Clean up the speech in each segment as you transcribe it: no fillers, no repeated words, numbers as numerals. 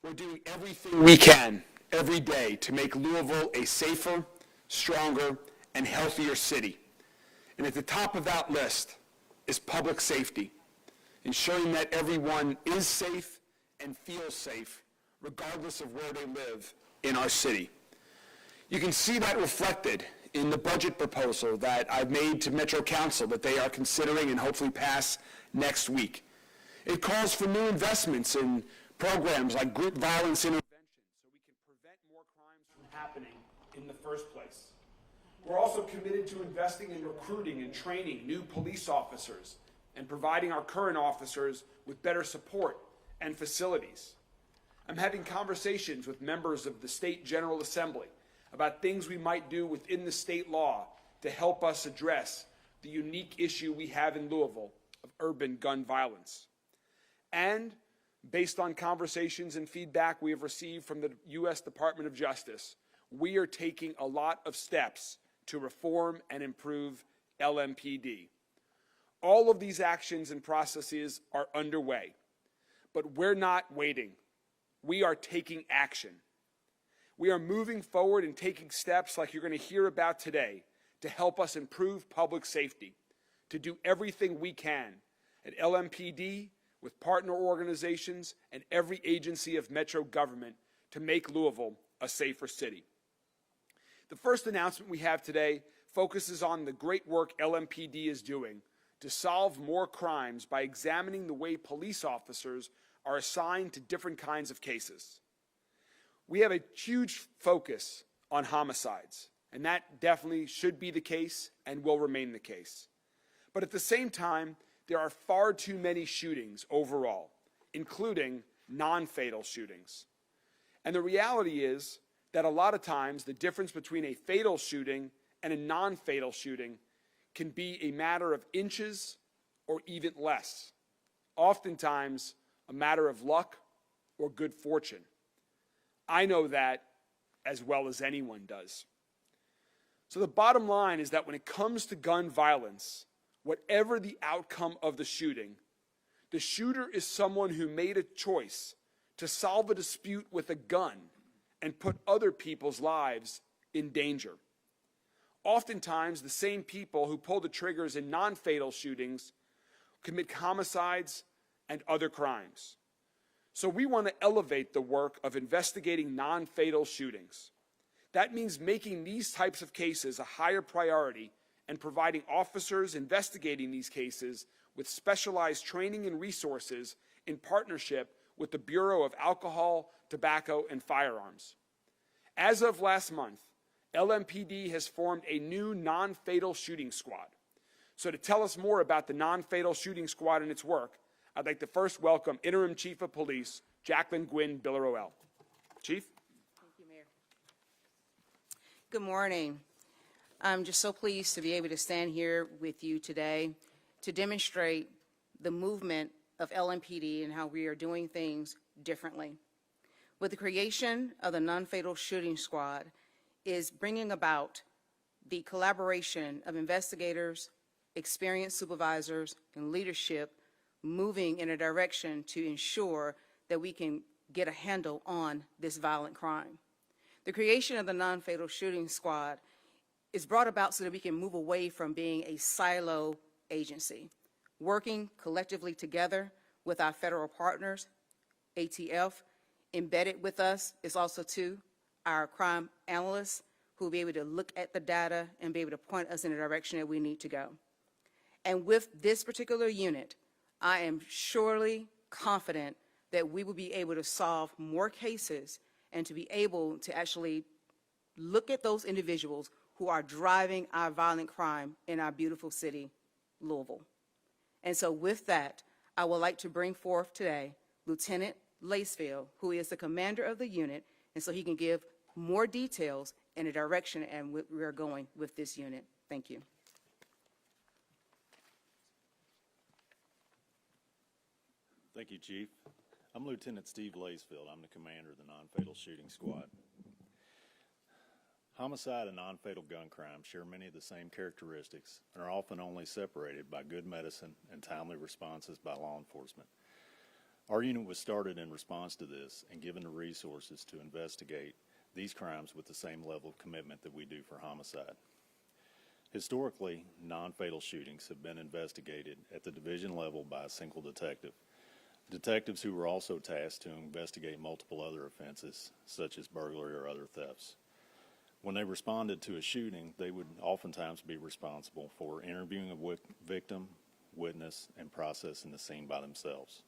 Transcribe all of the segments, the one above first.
We're doing everything we can every day to make Louisville a safer, stronger, and healthier city. And at the top of that list is public safety, ensuring that everyone is safe and feels safe, regardless of where they live in our city. You can see that reflected in the budget proposal that I've made to Metro Council that they are considering and hopefully pass next week. It calls for new investments in programs like group violence intervention so we can prevent more crimes from happening in the first place. We're also committed to investing in recruiting and training new police officers and providing our current officers with better support and facilities. I'm having conversations with members of the State General Assembly about things we might do within the state law to help us address the unique issue we have in Louisville of urban gun violence. And based on conversations and feedback we have received from the U.S. Department of Justice, we are taking a lot of steps to reform and improve LMPD. All of these actions and processes are underway, but we're not waiting. We are taking action. We are moving forward and taking steps like you're going to hear about today to help us improve public safety, to do everything we can at LMPD with partner organizations and every agency of Metro government to make Louisville a safer city. The first announcement we have today focuses on the great work LMPD is doing to solve more crimes by examining the way police officers are assigned to different kinds of cases. We have a huge focus on homicides, and that definitely should be the case and will remain the case. But at the same time, there are far too many shootings overall, including non-fatal shootings. And the reality is that a lot of times the difference between a fatal shooting and a non-fatal shooting can be a matter of inches or even less. Oftentimes, a matter of luck or good fortune. I know that as well as anyone does. So the bottom line is that when it comes to gun violence, whatever the outcome of the shooting, the shooter is someone who made a choice to solve a dispute with a gun and put other people's lives in danger. Oftentimes, the same people who pull the triggers in non-fatal shootings commit homicides and other crimes. So we want to elevate the work of investigating non-fatal shootings. That means making these types of cases a higher priority and providing officers investigating these cases with specialized training and resources in partnership with the Bureau of Alcohol, Tobacco, and Firearms. As of last month, LMPD has formed a new non-fatal shooting squad. So to tell us more about the non-fatal shooting squad and its work, I'd like to first welcome Interim Chief of Police, Jacqueline Gwynn Billeroel. Chief? Thank you, Mayor. Good morning. I'm just so pleased to be able to stand here with you today to demonstrate the movement of LMPD and how we are doing things differently. With the creation of the Non-Fatal Shooting Squad is bringing about the collaboration of investigators, experienced supervisors, and leadership moving in a direction to ensure that we can get a handle on this violent crime. The creation of the Non-Fatal Shooting Squad is brought about so that we can move away from being a silo agency, working collectively together with our federal partners, ATF. Embedded with us is also too our crime analysts who will be able to look at the data and be able to point us in the direction that we need to go. And with this particular unit, I am surely confident that we will be able to solve more cases and to be able to actually look at those individuals who are driving our violent crime in our beautiful city, Louisville. And so with that, I would like to bring forth today Lieutenant Lacefield, who is the commander of the unit, and so he can give more details in the direction and where we are going with this unit. Thank you. Thank you, Chief. I'm Lieutenant Steve Lacefield. I'm the commander of the Non-Fatal Shooting Squad. Homicide and non-fatal gun crimes share many of the same characteristics and are often only separated by good medicine and timely responses by law enforcement. Our unit was started in response to this and given the resources to investigate these crimes with the same level of commitment that we do for homicide. Historically, non-fatal shootings have been investigated at the division level by a single detective. Detectives who were also tasked to investigate multiple other offenses, such as burglary or other thefts. When they responded to a shooting, they would oftentimes be responsible for interviewing a victim, witness, and processing the scene by themselves.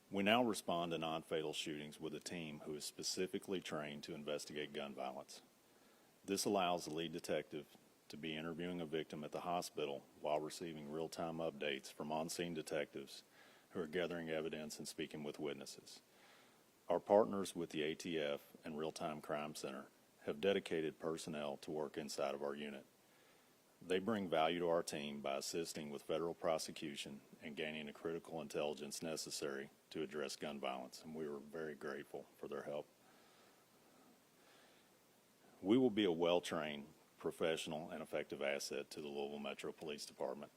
We now respond to non-fatal shootings with a team who is specifically trained to investigate gun violence. This allows the lead detective to be interviewing a victim at the hospital while receiving real-time updates from on-scene detectives who are gathering evidence and speaking with witnesses. Our partners with the ATF and Real-Time Crime Center have dedicated personnel to work inside of our unit. They bring value to our team by assisting with federal prosecution and gaining the critical intelligence necessary to address gun violence, and we are very grateful for their help. We will be a well-trained, professional, and effective asset to the Louisville Metro Police Department,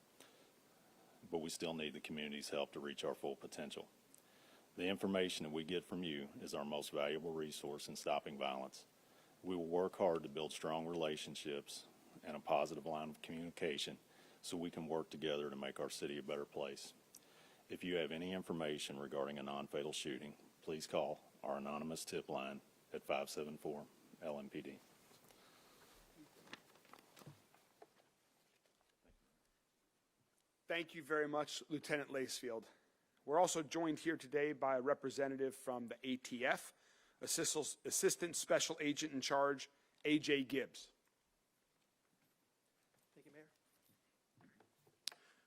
but we still need the community's help to reach our full potential. The information that we get from you is our most valuable resource in stopping violence. We will work hard to build strong relationships and a positive line of communication so we can work together to make our city a better place. If you have any information regarding a non-fatal shooting, please call our anonymous tip line at 574 LMPD. Thank you very much, Lieutenant Lacefield. We're also joined here today by a representative from the ATF, Assistant Special Agent in Charge, A.J. Gibbs. Thank you, Mayor.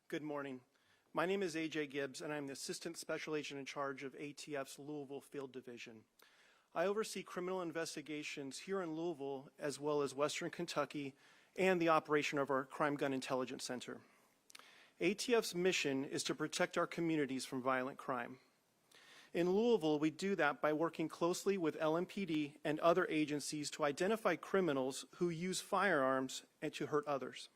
Good morning. My name is A.J. Gibbs, and I'm the Assistant Special Agent in Charge of ATF's Louisville Field Division. I oversee criminal investigations here in Louisville, as well as Western Kentucky, and the operation of our Crime Gun Intelligence Center. ATF's mission is to protect our communities from violent crime. In Louisville, we do that by working closely with LMPD and other agencies to identify criminals who use firearms and to hurt others.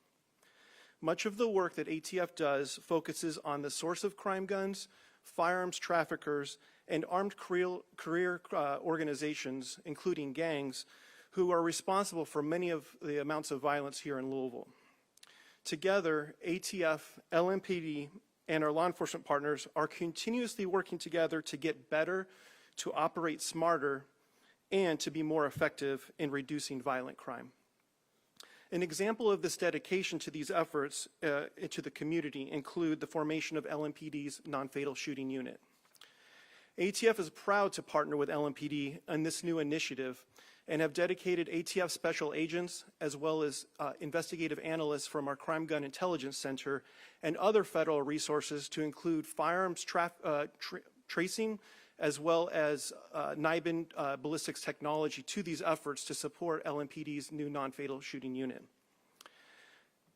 Much of the work that ATF does focuses on the source of crime guns, firearms traffickers, and armed career organizations, including gangs, who are responsible for many of the amounts of violence here in Louisville. Together, ATF, LMPD, and our law enforcement partners are continuously working together to get better, to operate smarter, and to be more effective in reducing violent crime. An example of this dedication to these efforts to the community include the formation of LMPD's non-fatal shooting unit. ATF is proud to partner with LMPD on this new initiative and have dedicated ATF special agents as well as investigative analysts from our Crime Gun Intelligence Center and other federal resources to include firearms tracing as well as NIBIN ballistics technology to these efforts to support LMPD's new non-fatal shooting unit.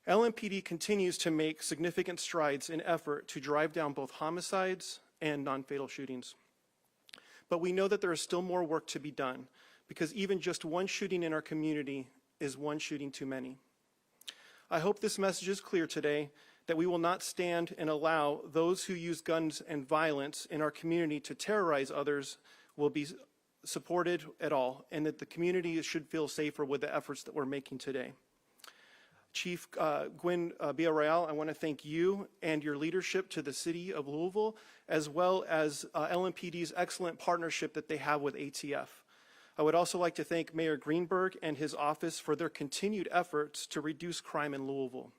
LMPD continues to make significant strides in effort to drive down both homicides and non-fatal shootings. But we know that there is still more work to be done, because even just one shooting in our community is one shooting too many. I hope this message is clear today, that we will not stand and allow those who use guns and violence in our community to terrorize others will be supported at all, and that the community should feel safer with the efforts that we're making today. Chief Gwen Villarreal, I want to thank you and your leadership to the city of Louisville, as well as LMPD's excellent partnership that they have with ATF. I would also like to thank Mayor Greenberg and his office for their continued efforts to reduce crime in Louisville.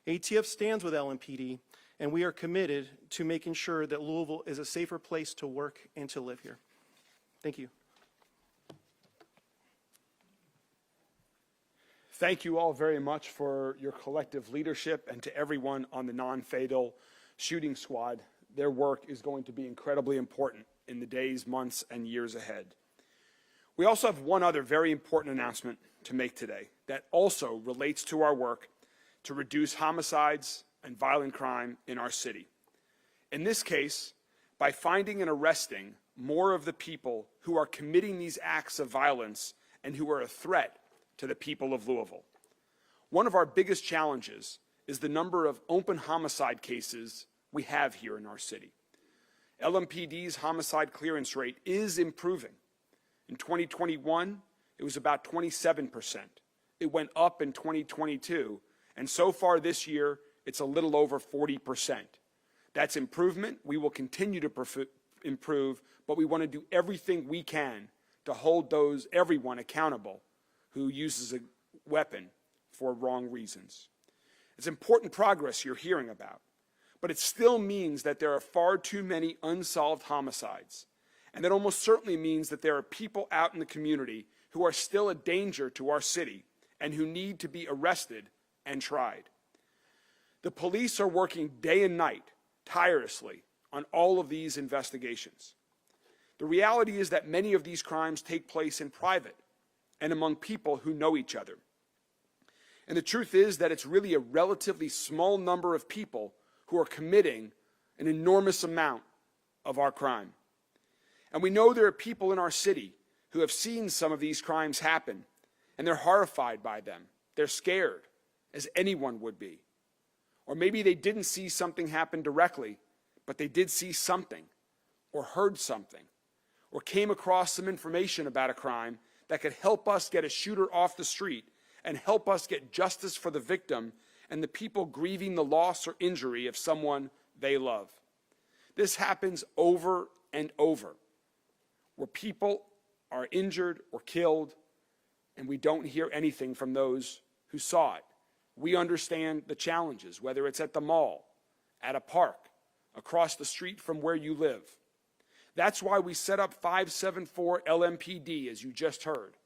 ATF stands with LMPD, and we are committed to making sure that Louisville is a safer place to work and to live here. Thank you. Thank you all very much for your collective leadership, and to everyone on the non-fatal shooting squad. Their work is going to be incredibly important in the days, months, and years ahead. We also have one other very important announcement to make today that also relates to our work to reduce homicides and violent crime in our city. In this case, by finding and arresting more of the people who are committing these acts of violence and who are a threat to the people of Louisville. One of our biggest challenges is the number of open homicide cases we have here in our city. LMPD's homicide clearance rate is improving. In 2021, it was about 27%. It went up in 2022, and so far this year, it's a little over 40%. That's improvement. We will continue to improve, but we want to do everything we can to hold everyone accountable who uses a weapon for wrong reasons. It's important progress you're hearing about, but it still means that there are far too many unsolved homicides, and that almost certainly means that there are people out in the community who are still a danger to our city and who need to be arrested and tried. The police are working day and night, tirelessly, on all of these investigations. The reality is that many of these crimes take place in private and among people who know each other. And the truth is that it's really a relatively small number of people who are committing an enormous amount of our crime. And we know there are people in our city who have seen some of these crimes happen, and they're horrified by them. They're scared, as anyone would be. Or maybe they didn't see something happen directly, but they did see something, or heard something, or came across some information about a crime that could help us get a shooter off the street and help us get justice for the victim and the people grieving the loss or injury of someone they love. This happens over and over, where people are injured or killed, and we don't hear anything from those who saw it. We understand the challenges, whether it's at the mall, at a park, across the street from where you live. That's why we set up 574 LMPD, as you just heard.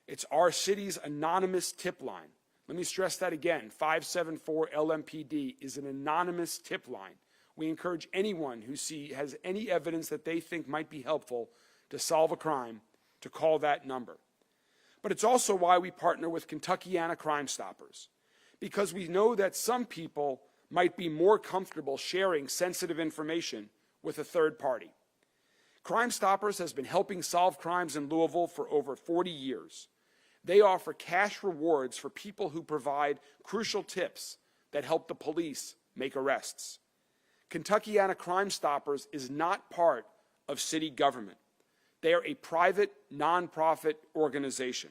It's our city's anonymous tip line. Let me stress that again. 574 LMPD is an anonymous tip line. We encourage anyone who has any evidence that they think might be helpful to solve a crime to call that number. But it's also why we partner with Kentuckiana Crime Stoppers, because we know that some people might be more comfortable sharing sensitive information with a third party. Crime Stoppers has been helping solve crimes in Louisville for over 40 years. They offer cash rewards for people who provide crucial tips that help the police make arrests. Kentuckiana Crime Stoppers is not part of city government. They are a private, nonprofit organization.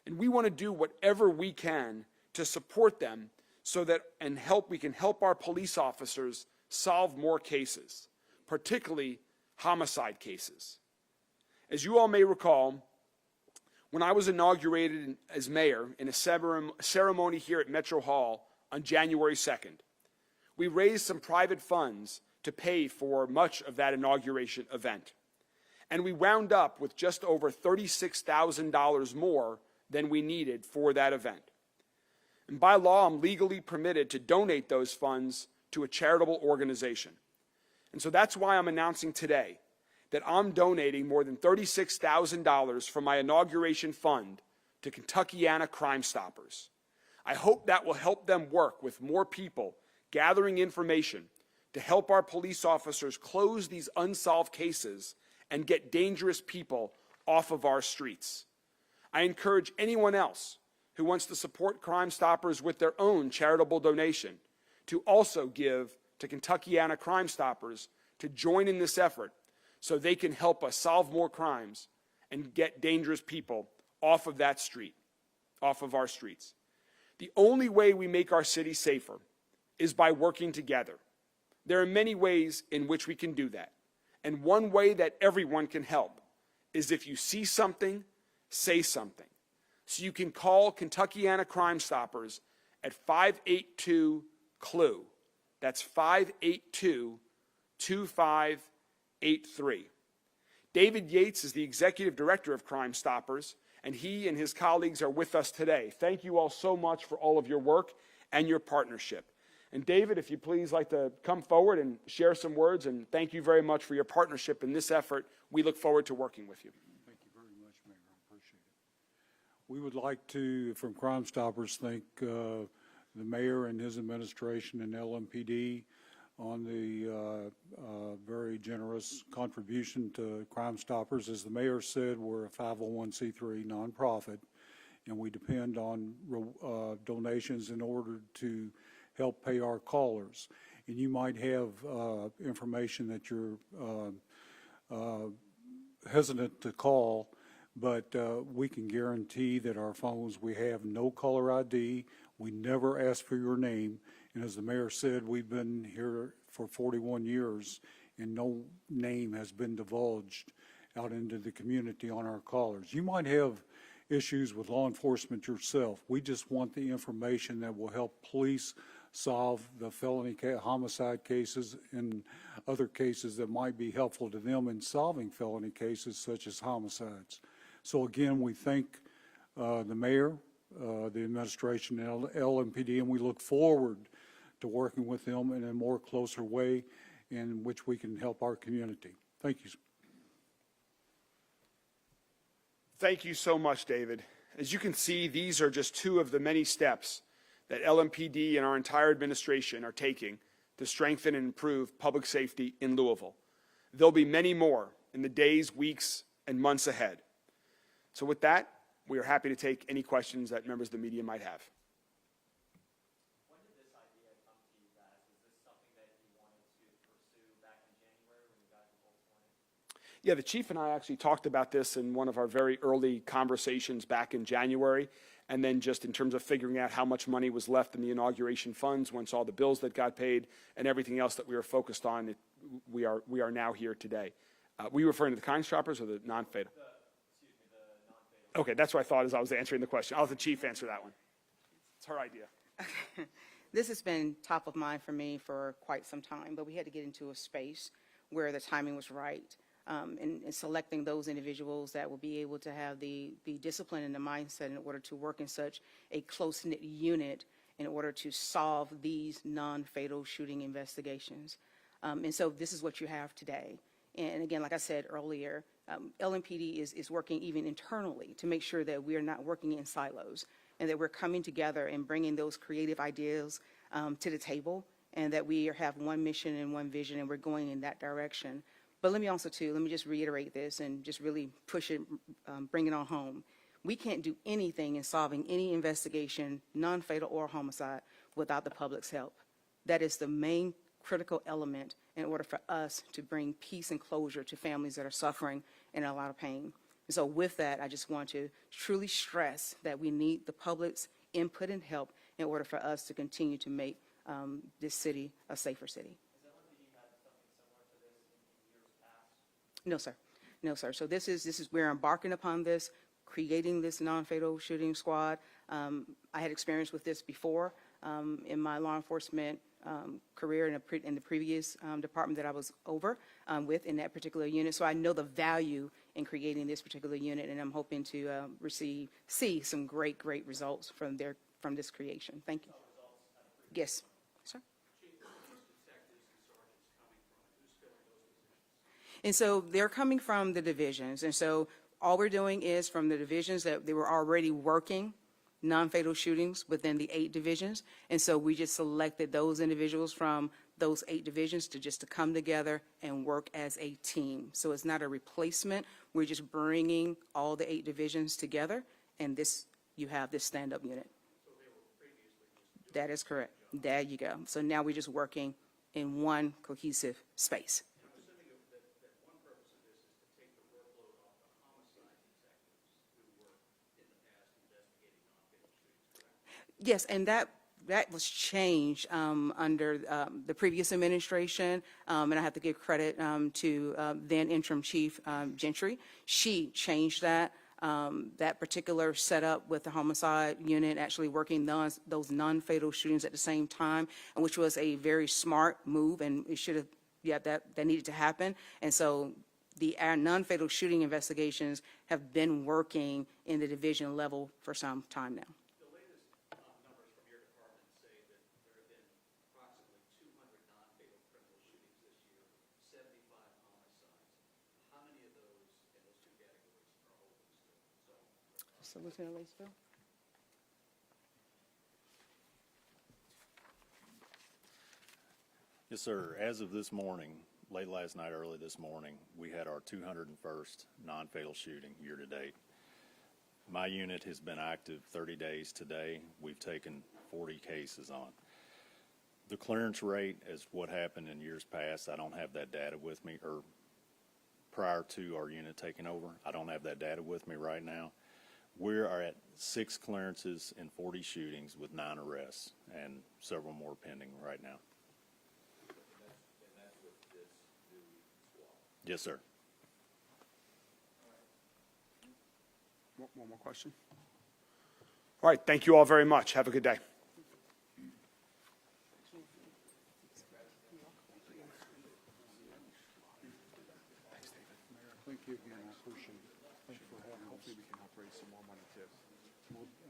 And we want to do whatever we can to support them so that we can help our police officers solve more cases, particularly homicide cases. As you all may recall, when I was inaugurated as mayor in a ceremony here at Metro Hall on January 2nd, we raised some private funds to pay for much of that inauguration event. And we wound up with just over $36,000 more than we needed for that event. And by law, I'm legally permitted to donate those funds to a charitable organization. And so that's why I'm announcing today that I'm donating more than $36,000 from my inauguration fund to Kentuckiana Crime Stoppers. I hope that will help them work with more people gathering information to help our police officers close these unsolved cases and get dangerous people off of our streets. I encourage anyone else who wants to support Crime Stoppers with their own charitable donation to also give to Kentuckiana Crime Stoppers to join in this effort so they can help us solve more crimes and get dangerous people off of that street, off of our streets. The only way we make our city safer is by working together. There are many ways in which we can do that. And one way that everyone can help is if you see something, say something. So you can call Kentuckiana Crime Stoppers at 582-CLUE. That's 582-2583. David Yates is the Executive Director of Crime Stoppers, and he and his colleagues are with us today. Thank you all so much for all of your work and your partnership. And David, if you please like to come forward and share some words, and thank you very much for your partnership in this effort. We look forward to working with you. Thank you very much, Mayor. I appreciate it. We would like to, from Crime Stoppers, thank the mayor and his administration and LMPD on the very generous contribution to Crime Stoppers. As the mayor said, we're a 501c3 nonprofit, and we depend on donations in order to help pay our callers. and you might have information that you're hesitant to call, but we can guarantee that our phones, we have no caller ID. We never ask for your name. And as the mayor said, we've been here for 41 years, and no name has been divulged out into the community on our callers. You might have issues with law enforcement yourself. We just want the information that will help police solve the felony homicide cases and other cases that might be helpful to them in solving felony cases such as homicides. So again, we thank the mayor, the administration, and LMPD, and we look forward to working with them in a more closer way in which we can help our community. Thank you. Thank you so much, David. As you can see, these are just two of the many steps that LMPD and our entire administration are taking to strengthen and improve public safety in Louisville. There'll be many more in the days, weeks, and months ahead. So with that, we are happy to take any questions that members of the media might have. When did this idea come to you guys? Was this something that you wanted to pursue back in January when you got to Bolts Point? Yeah, the chief and I actually talked about this in one of our very early conversations back in January, and then just in terms of figuring out how much money was left in the inauguration funds once all the bills that got paid and everything else that we were focused on, we are now here today. Were you referring to the kind shoppers or the non-fatal? Okay, that's what I thought as I was answering the question. I'll let the chief answer that one. It's her idea. This has been top of mind for me for quite some time, but we had to get into a space where the timing was right. In selecting those individuals that will be able to have the discipline and the mindset in order to work in such a close-knit unit in order to solve these non-fatal shooting investigations. And so this is what you have today. And again, like I said earlier, LMPD is working even internally to make sure that we are not working in silos and that we're coming together and bringing those creative ideas to the table, and that we have one mission and one vision and we're going in that direction. But let me just reiterate this and just really push it, bring it on home. We can't do anything in solving any investigation, non-fatal or homicide, without the public's help. That is the main critical element in order for us to bring peace and closure to families that are suffering and in a lot of pain. And so with that, I just want to truly stress that we need the public's input and help in order for us to continue to make this city a safer city. No, sir. No, sir. So this is we're embarking upon this, creating this non-fatal shooting squad. I had experience with this before in my law enforcement career in the previous department that I was over with in that particular unit. So I know the value in creating this particular unit, and I'm hoping to see some great results from this creation. Thank you. Yes, sir. And so they're coming from the divisions. And so all we're doing is from the divisions that they were already working non-fatal shootings within the 8 divisions. And so we just selected those individuals from those 8 divisions to come together and work as a team. So it's not a replacement. We're just bringing all the 8 divisions together, and you have this stand-up unit. So they were previously that is correct. There you go. So now we're just working in one cohesive space. Yes, and that was changed under the previous administration, and I have to give credit to then interim chief Gentry. She changed that particular setup with the homicide unit, actually working those non-fatal shootings at the same time, and which was a very smart move, and it should have, that needed to happen. And so our non-fatal shooting investigations have been working in the division level for some time now. So Lieutenant Laceville? Yes, sir. As of this morning, late last night, early this morning, we had our 201st non-fatal shooting year to date. My unit has been active 30 days today. We've taken 40 cases on. The clearance rate is what happened in years past. I don't have that data with me, or prior to our unit taking over. I don't have that data with me right now. We are at 6 clearances and 40 shootings with 9 arrests and several more pending right now. Yes, sir. One more question. All right, thank you all very much. Have a good day. Thank you again, I appreciate it. Thanks for having us. Hopefully we can help raise some more money too.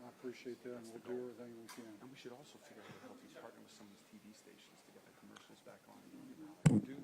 I appreciate that, and we'll do everything we can. And we should also figure out how to help you partner with some of these TV stations to get the commercials back on. We do